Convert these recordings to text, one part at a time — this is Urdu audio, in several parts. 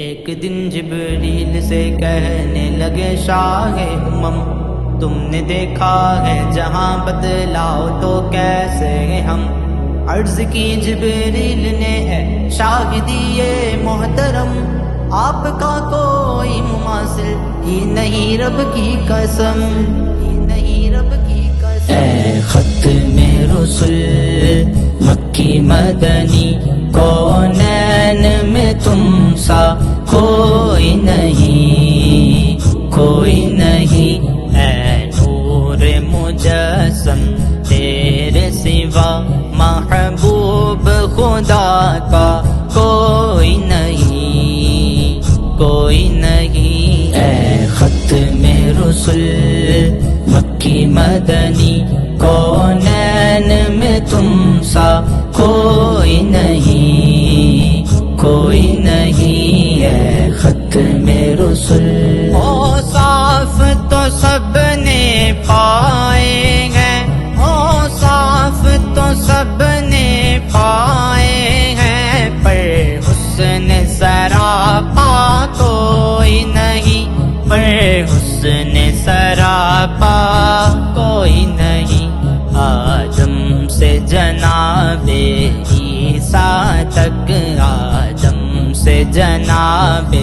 ایک دن جبریل سے کہنے لگے شاہ امم، تم نے دیکھا ہے جہاں بدلاؤ تو کیسے ہم؟ عرض کی جبریل نے اے شاہدیے محترم، آپ کا کوئی مماثل ہی نہیں رب کی قسم، ہی نہیں رب کی قسم۔ اے ختم رسل مکی مدنی، کونین میں تم سا کوئی نہیں، کوئی نہیں۔ اے نور مجسم تیرے سوا محبوب خدا کا کوئی نہیں، کوئی نہیں۔ اے ختم رسل مکی مدنی، کونین میں تم سا کوئی نہیں، کوئی نہیں۔ اے ختم رسل اوصاف تو سب نے پائے ہیں، اوصاف تو سب نے پائے ہیں، پر حسن سراپا کوئی نہیں، پر حسن سراپا کوئی نہیں۔ آدم سے جناب عیسیٰ تک، آدم سے جناب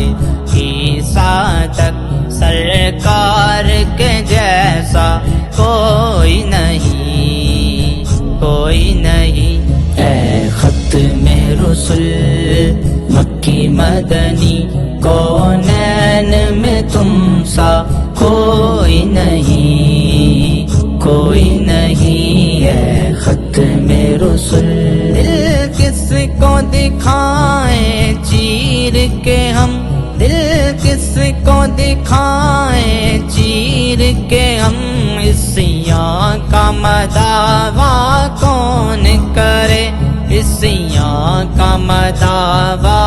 عیسیٰ تک، سرکار کے جیسا کوئی نہیں، کوئی نہیں۔ اے ختم رسل مکی مدنی، کونین میں تم سا کوئی نہیں، کوئی نہیں۔ اے ختم رسل دل کس کو دکھائیں چیر کے ہم، دل کس کو دکھائیں چیر کے ہم، عیسیٰ کا مداوا کون کرے، عیسیٰ کا مداوا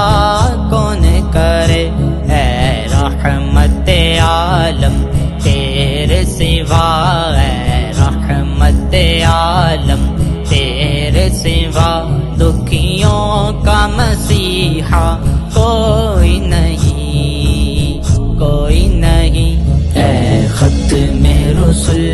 کون کرے۔ اے رحمت عالم تیرے سوا، اے رحمت عالم تیرے سوا، دکھیوں کا مسیحا کوئی نہیں، کوئی نہیں۔ اے ختم رسل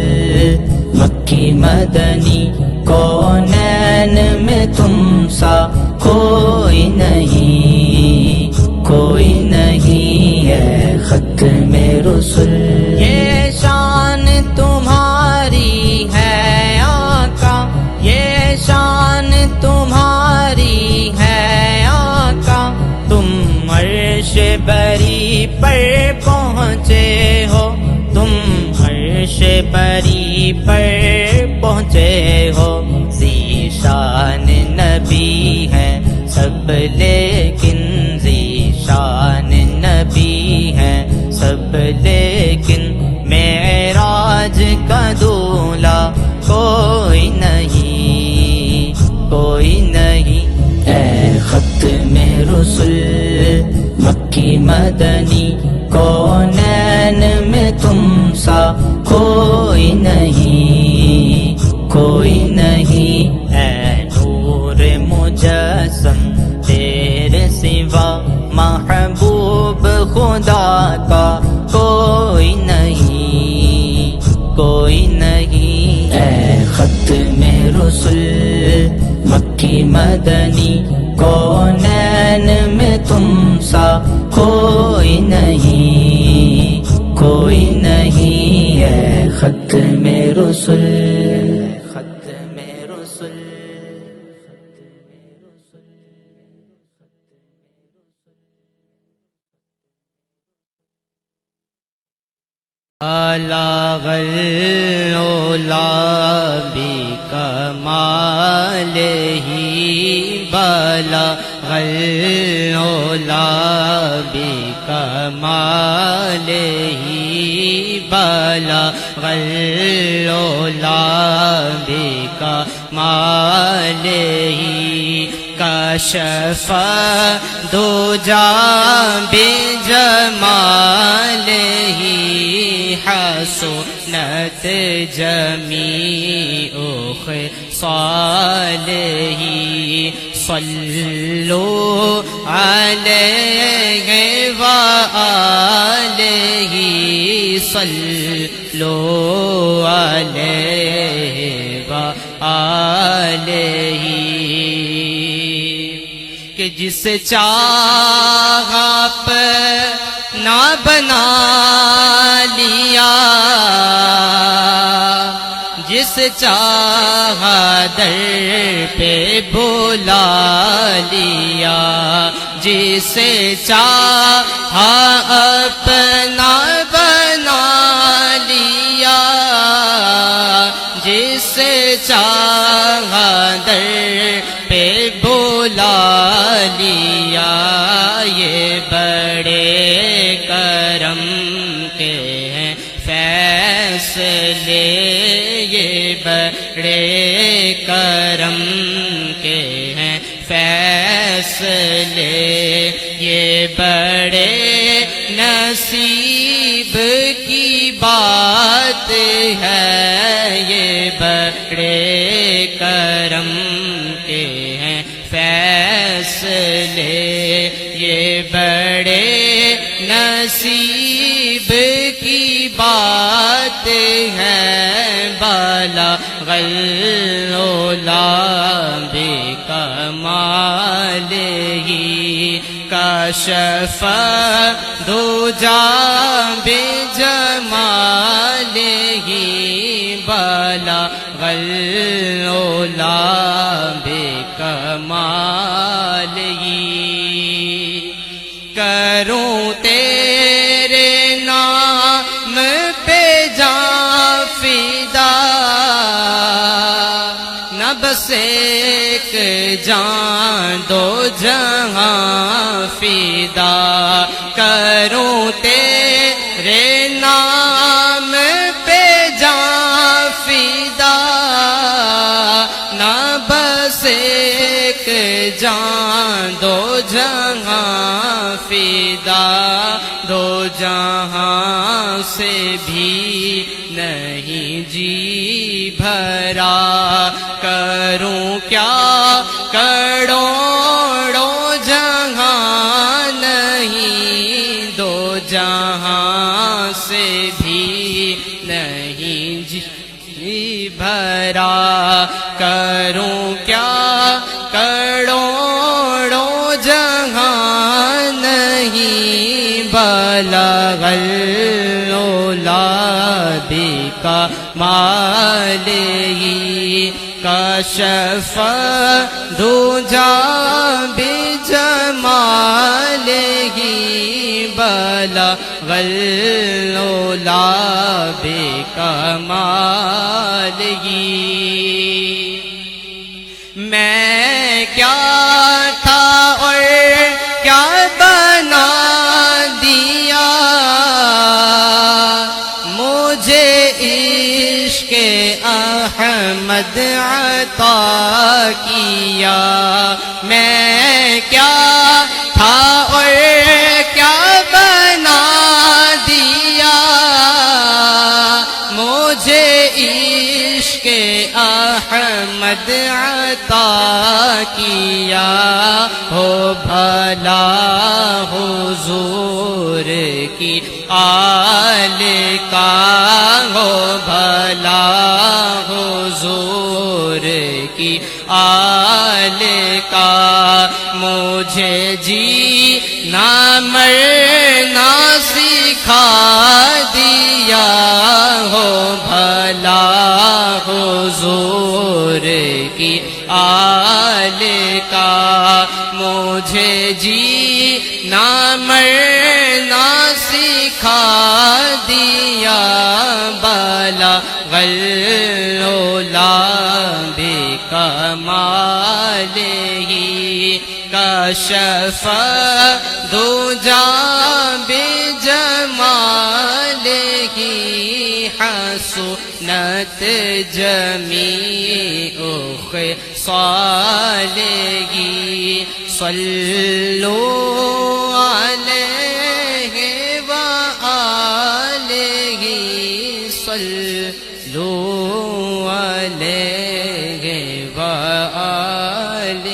مکی مدنی، کونین میں تم سا کوئی نہیں، کوئی نہیں۔ اے ختم رسل یہ شان تمہاری ہے آقا، یہ شان تمہاری ہے آقا، تم عرش بری پر پہنچے ہو، تم عرش بری پر پہنچے ہو۔ ذیشان نبی ہے سب لیکن، ذیشان نبی ہے سب لیکن، معراج کا دولہ کوئی نہیں، کوئی نہیں۔ اے ختم رسل مکی مدنی، کونین میں تم سا کوئی نہیں، کوئی نہیں۔ اے نور مجسم تیرے سوا محبوب خدا کا کوئی نہیں، کوئی نہیں۔ اے ختم رسل مکی مدنی، کونین میں تم سا کوئی نہیں، کوئی نہیں۔ اے ختم رسل، ختم رسل۔ اعلیٰ غلولا بکمال ہی بالا، غلولا بکمال ہی بالا، غلولا بکمال ہی کشف دو جاں بجمال ہی، حسنت جمیع خصال ہی، صلوا عليه وآله صلوا عليه وآله کہ جس چاہا اپنا بنا لیا جس چاہا در پہ بلا لیا جسے چاہا اپنا بنا لیا جسے چاہا در پہ بلا لیا یہ بڑے کرم کے ہیں فیصلے یہ بڑے کرم کے ہیں فیصلے یہ بڑے نصیب کی بات ہے یہ بڑے کرم کے ہیں فیصلے یہ بڑے نصیب کی بات ہے بالا غلولا بکمالہ کشف دجا بجمالہ بالا غلولا بکمالہ کروں تیرے نام پہ جاں فدا نہ بس ایک جان دو جہاں فدا کروں تیرے نام پہ جاں فدا نہ بس ایک جان دو جہاں فدا دو جہاں سے بھی نہیں جی بھرا کروں کیا کروڑوں جہاں نہیں دو جہاں سے بھی نہیں جی بھرا کروں کیا کروڑوں جہاں نہیں بلغ العلا بکمالہ کشف دجا بجمالہ بلغ العلا بکمالہ میں کیا تھا اور کیا بنا دیا مجھے عشق احمد عطا کیا میں کیا تھا اور کیا بنا دیا مجھے عشق احمد عطا کیا ہو بھلا حضور کی آل کا ہو بھلا حضور کی آل کا مجھے جینا مرنا سکھا دیا ہو بھلا حضور کی آل کا مجھے جینا مرنا سکھا دیا بلغ العلا بکمالہ کشف دجا بجمالہ حسنت جمیع خصالہ صلوا علیہ وآلہ صلوا علیہ وآلہ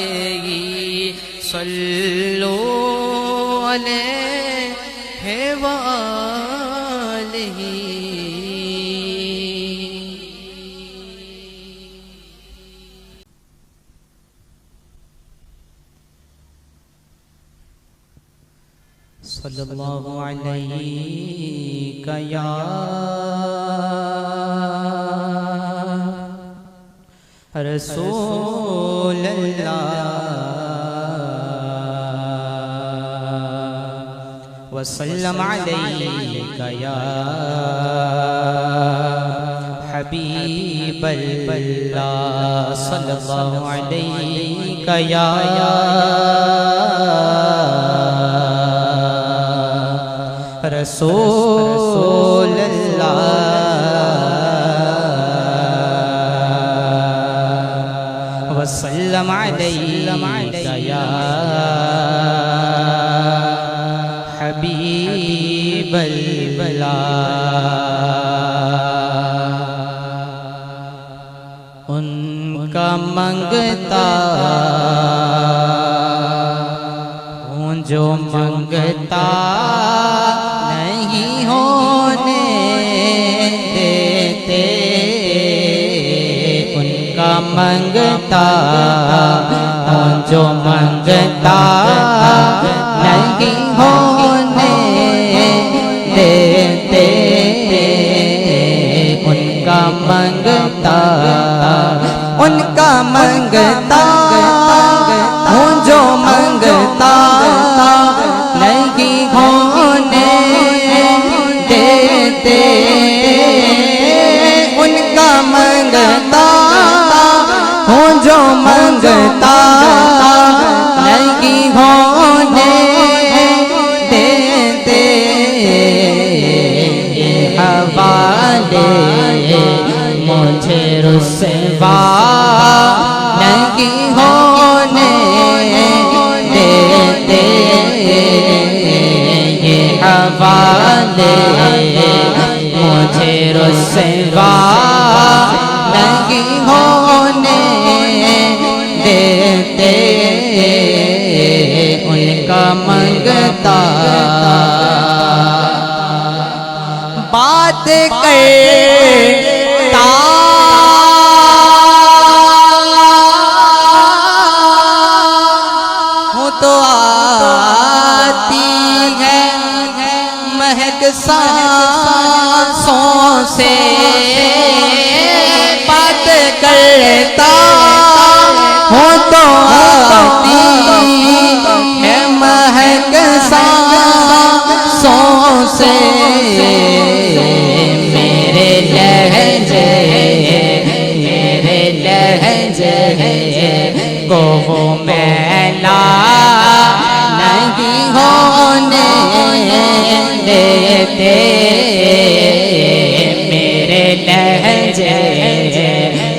ہے وآلہ صلی اللہ علیہ یا رسول اللہ وسلم علیک یا حبیب اللہ صلی اللہ علیک یا رسول اللہ وسلم علیک یا حبیب اللہ ان کا منگتا ہوں جو منگتا نہیں ہونے دیتے ان کا منگتا ہوں جو منگتا نہیں ہونے دیتے ان کا منگتا ہوں جو منگتا نہیں ہونے دیتے ان کا منگتا ہوں جو منگتا نہیں ہونے دیتے حوالے مجھے رسوا نہیں ہونے دیتے حوالے مجھے رسوا نہیں ہونے دیتے ان کا منگتا بات کرتا ہوں تو آتی ہے مہک سانسوں سے بات کرتا ہوں تو آتی ہے مہک سانسوں سے میرے لہجے کو وہ میلا نہیں ہونے دیتے میرے لہجے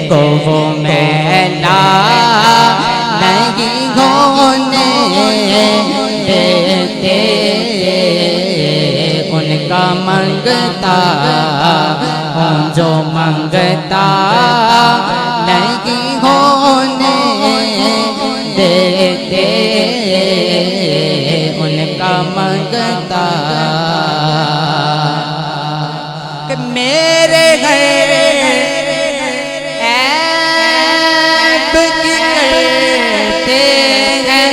کو وہ میلا نہیں ہونے دیتے ان کا منگتا ہوں جو منگتا نہیں ہونے دیتے ان کا منگتا کہ میرے گھر عیب کی کرتے ہیں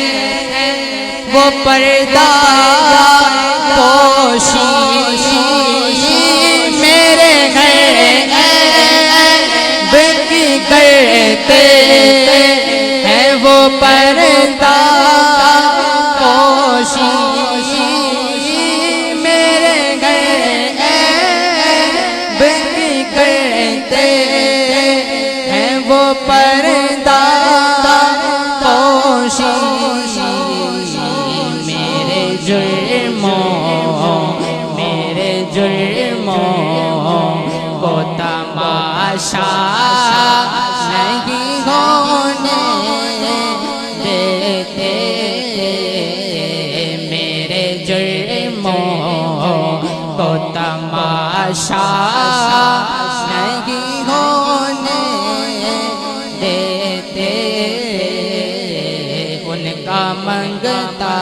وہ پردہ پوشی میرے گھر عیب کی کرتے ہیں وہ پردہ پوشی میرے گھر عیب کی کرتے ہیں وہ پردہ پوشی میرے جرموں کو تماشا نہیں ہونے دیتے میرے جرموں کو تماشا نہیں ہونے دیتے ان کا منگتا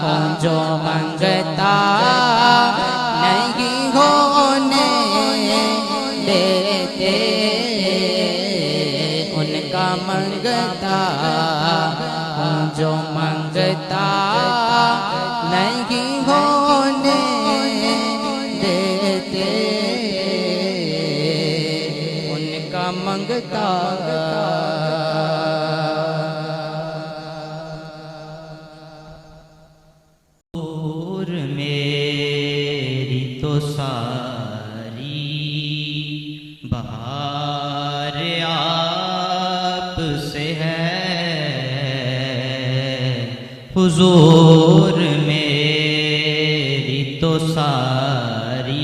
ہوں جو منگتا نہیں ہونے دیتے ان کا منگتا جو منگتا نہیں ہونے دیتے ان کا منگتا میری تو ساری بہار آپ سے ہے حضور میری تو ساری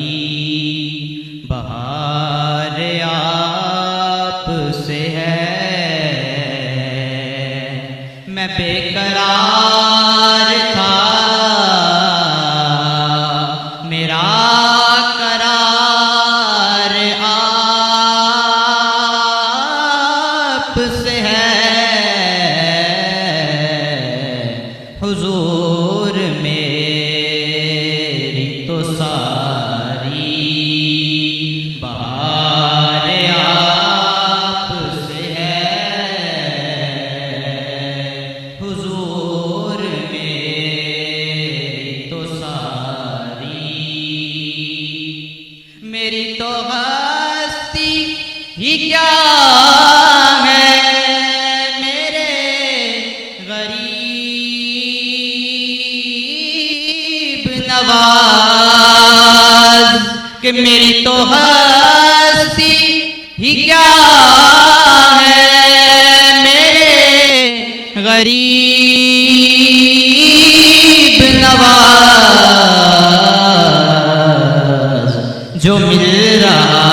بہار آپ سے ہے میں بے قرار تھا میرا قرار آپ سے ہے حضور میری تو ساری بہار آپ سے ہے حضور میری تو ساری میری تو ہستی ہی کیا ہے میرے غریب نواز کہ میری تو ہستی ہی کیا ہے میرے غریب نواز جو مل رہا